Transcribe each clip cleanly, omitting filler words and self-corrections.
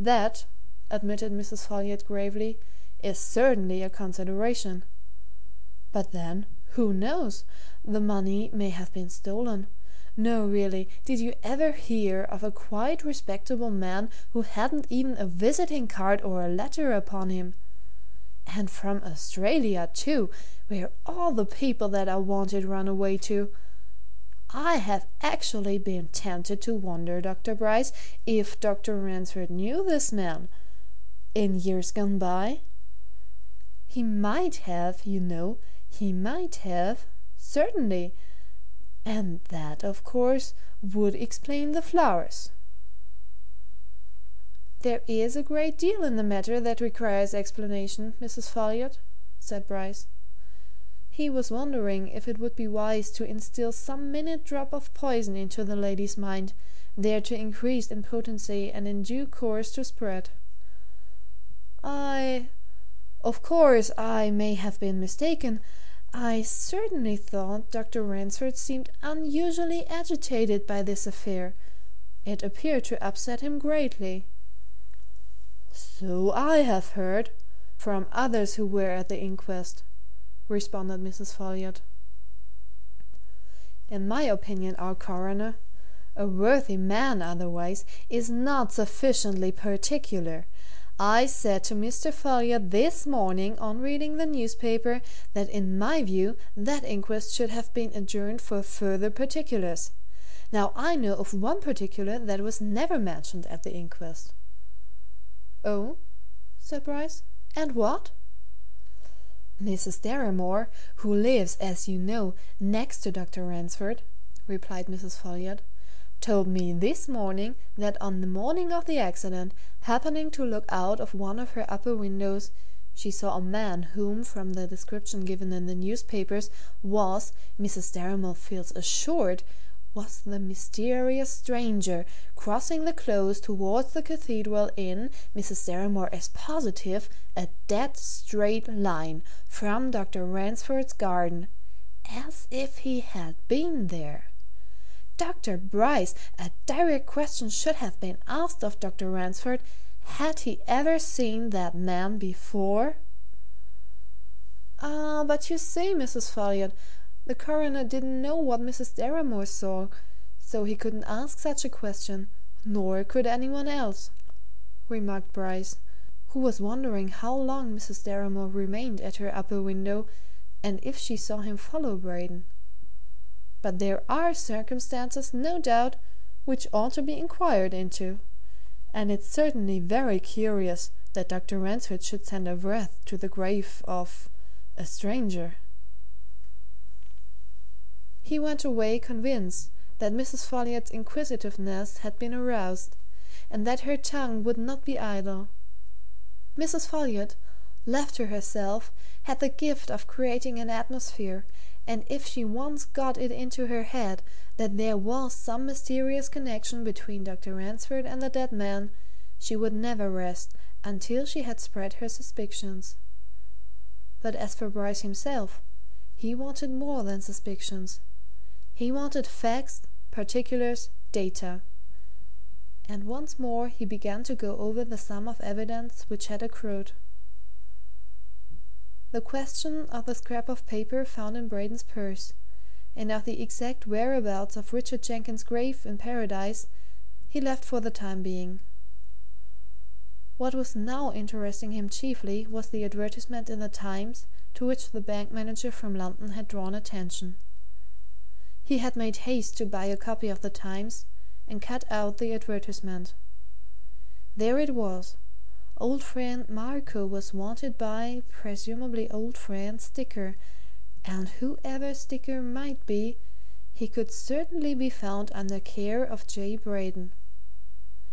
"That," admitted Mrs. Folliot gravely, "is certainly a consideration. But then, who knows? The money may have been stolen. No, really, did you ever hear of a quite respectable man who hadn't even a visiting card or a letter upon him? And from Australia, too, where all the people that are wanted run away to. I have actually been tempted to wonder, Dr. Bryce, if Dr. Ransford knew this man in years gone by. He might have, you know, he might have, certainly. And that, of course, would explain the flowers." "There is a great deal in the matter that requires explanation, Mrs. Folliot," said Bryce. He was wondering if it would be wise to instil some minute drop of poison into the lady's mind, there to increase in potency and in due course to spread. Of course, I may have been mistaken. I certainly thought Dr. Ransford seemed unusually agitated by this affair. It appeared to upset him greatly." "So I have heard from others who were at the inquest," responded Mrs. Folliot. "In my opinion, our coroner, a worthy man otherwise, is not sufficiently particular. I said to Mr. Folliot this morning on reading the newspaper that in my view that inquest should have been adjourned for further particulars. Now I know of one particular that was never mentioned at the inquest." "Oh?" said Bryce. "And what?" "Mrs. Deramore, who lives, as you know, next to Dr. Ransford," replied Mrs. Folliot, "told me this morning that on the morning of the accident, happening to look out of one of her upper windows, she saw a man whom, from the description given in the newspapers, was, Mrs. Deramore feels assured, was the mysterious stranger crossing the close towards the cathedral in, Mrs. Deramore is positive, a dead straight line from Dr. Ransford's garden, as if he had been there. Dr. Bryce, a direct question should have been asked of Dr. Ransford. Had he ever seen that man before?" "Ah, but you see, Mrs. Folliot, the coroner didn't know what Mrs. Deramore saw, so he couldn't ask such a question, nor could anyone else," remarked Bryce, who was wondering how long Mrs. Deramore remained at her upper window, and if she saw him follow Braden. "But there are circumstances, no doubt, which ought to be inquired into, and it's certainly very curious that Dr. Ransford should send a wreath to the grave of a stranger." He went away convinced that Mrs. Folliot's inquisitiveness had been aroused, and that her tongue would not be idle. Mrs. Folliot, left to herself, had the gift of creating an atmosphere, and if she once got it into her head that there was some mysterious connection between Dr. Ransford and the dead man, she would never rest until she had spread her suspicions. But as for Bryce himself, he wanted more than suspicions. He wanted facts, particulars, data. And once more he began to go over the sum of evidence which had accrued. The question of the scrap of paper found in Braden's purse, and of the exact whereabouts of Richard Jenkins's grave in Paradise, he left for the time being. What was now interesting him chiefly was the advertisement in the Times to which the bank manager from London had drawn attention. He had made haste to buy a copy of the Times and cut out the advertisement. There it was. Old friend Marco was wanted by, presumably old friend Sticker, and whoever Sticker might be, he could certainly be found under care of J. Braden.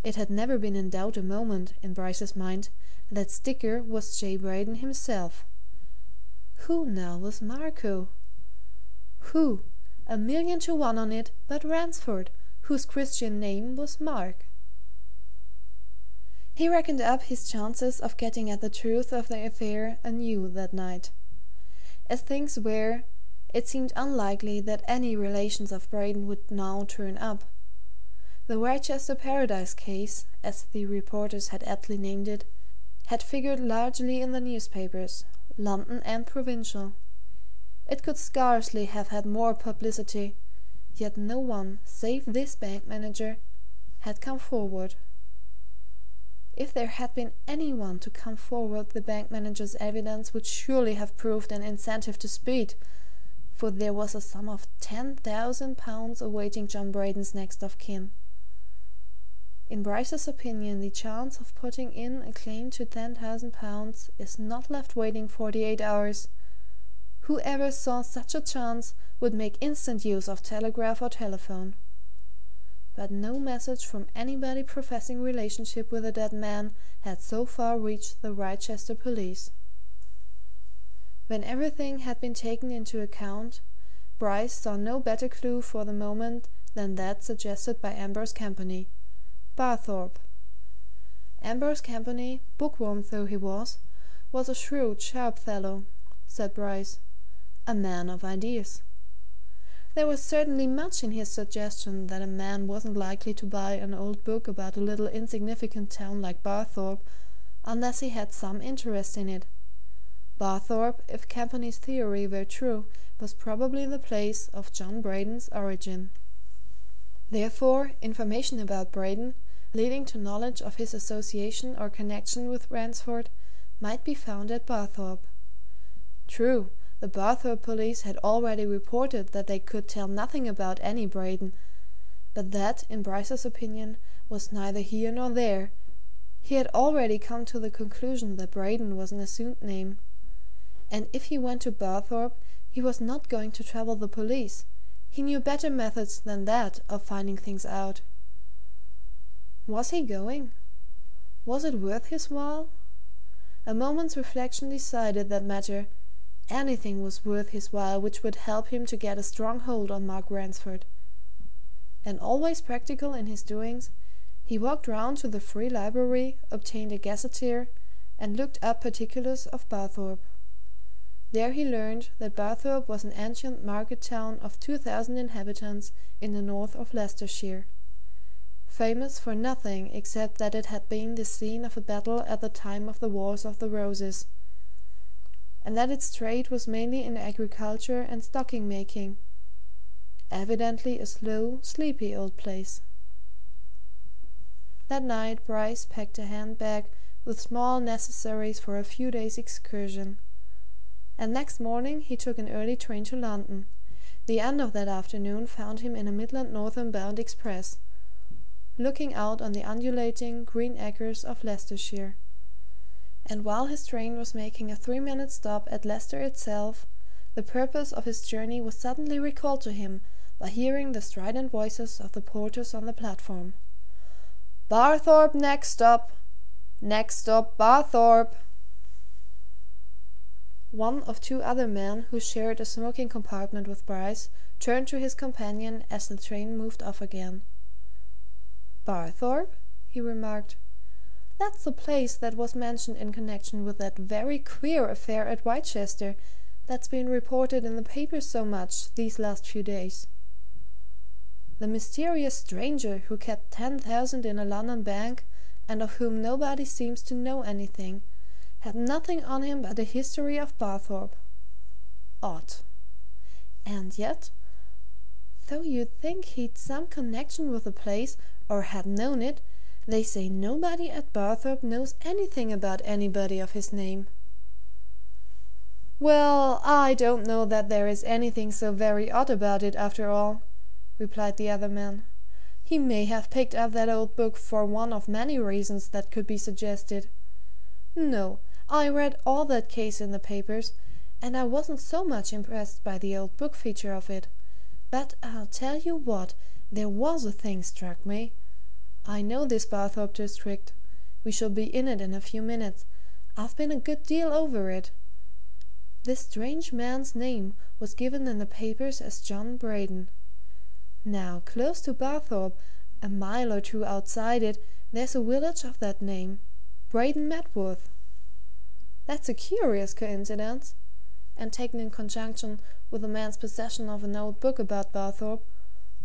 It had never been in doubt a moment, in Bryce's mind, that Sticker was J. Braden himself. Who now was Marco? Who, 1,000,000 to 1 on it, but Ransford, whose Christian name was Mark? He reckoned up his chances of getting at the truth of the affair anew that night. As things were, it seemed unlikely that any relations of Braden would now turn up. The Wrychester Paradise case, as the reporters had aptly named it, had figured largely in the newspapers, London and provincial. It could scarcely have had more publicity, yet no one, save this bank manager, had come forward. If there had been anyone to come forward, the bank manager's evidence would surely have proved an incentive to speed, for there was a sum of £10,000 awaiting John Braden's next of kin. In Bryce's opinion, the chance of putting in a claim to £10,000 is not left waiting 48 hours. Whoever saw such a chance would make instant use of telegraph or telephone. But no message from anybody professing relationship with the dead man had so far reached the Wrychester police. When everything had been taken into account, Bryce saw no better clue for the moment than that suggested by Ambrose Campany. Barthorpe. Ambrose Campany, bookworm though he was a shrewd, sharp fellow, said Bryce, a man of ideas. There was certainly much in his suggestion that a man wasn't likely to buy an old book about a little insignificant town like Barthorpe unless he had some interest in it. Barthorpe, if Campany's theory were true, was probably the place of John Braden's origin. Therefore, information about Braden, leading to knowledge of his association or connection with Ransford, might be found at Barthorpe. True, the Barthorpe police had already reported that they could tell nothing about any Braden, but that, in Bryce's opinion, was neither here nor there. He had already come to the conclusion that Braden was an assumed name, and if he went to Barthorpe he was not going to trouble the police. He knew better methods than that of finding things out. Was he going? Was it worth his while? A moment's reflection decided that matter. Anything was worth his while which would help him to get a strong hold on Mark Ransford. And always practical in his doings, he walked round to the Free Library, obtained a gazetteer, and looked up particulars of Barthorpe. There he learned that Barthorpe was an ancient market town of 2,000 inhabitants in the north of Leicestershire, famous for nothing except that it had been the scene of a battle at the time of the Wars of the Roses, and that its trade was mainly in agriculture and stocking making. Evidently a slow, sleepy old place. That night Bryce packed a handbag with small necessaries for a few days' excursion, and next morning he took an early train to London. The end of that afternoon found him in a Midland Northern bound express, looking out on the undulating green acres of Leicestershire. And while his train was making a 3-minute stop at Leicester itself, the purpose of his journey was suddenly recalled to him by hearing the strident voices of the porters on the platform. "Barthorpe next stop! Next stop Barthorpe!" One of two other men who shared a smoking compartment with Bryce turned to his companion as the train moved off again. "Barthorpe?" he remarked. "That's the place that was mentioned in connection with that very queer affair at Wrychester that's been reported in the papers so much these last few days. The mysterious stranger who kept 10,000 in a London bank and of whom nobody seems to know anything, had nothing on him but a history of Barthorpe. Odd. And yet, though you'd think he'd some connection with the place, or had known it, they say nobody at Barthorpe knows anything about anybody of his name." "Well, I don't know that there is anything so very odd about it, after all," replied the other man. "He may have picked up that old book for one of many reasons that could be suggested. No, I read all that case in the papers, and I wasn't so much impressed by the old book feature of it. But I'll tell you what, there was a thing struck me. I know this Barthorpe district. We shall be in it in a few minutes. I've been a good deal over it. This strange man's name was given in the papers as John Braden. Now, close to Barthorpe, a mile or two outside it, there's a village of that name, Braden Medworth. That's a curious coincidence, and taken in conjunction with the man's possession of an old book about Barthorpe,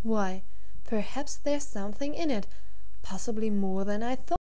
why, Perhaps there's something in it possibly more than I thought."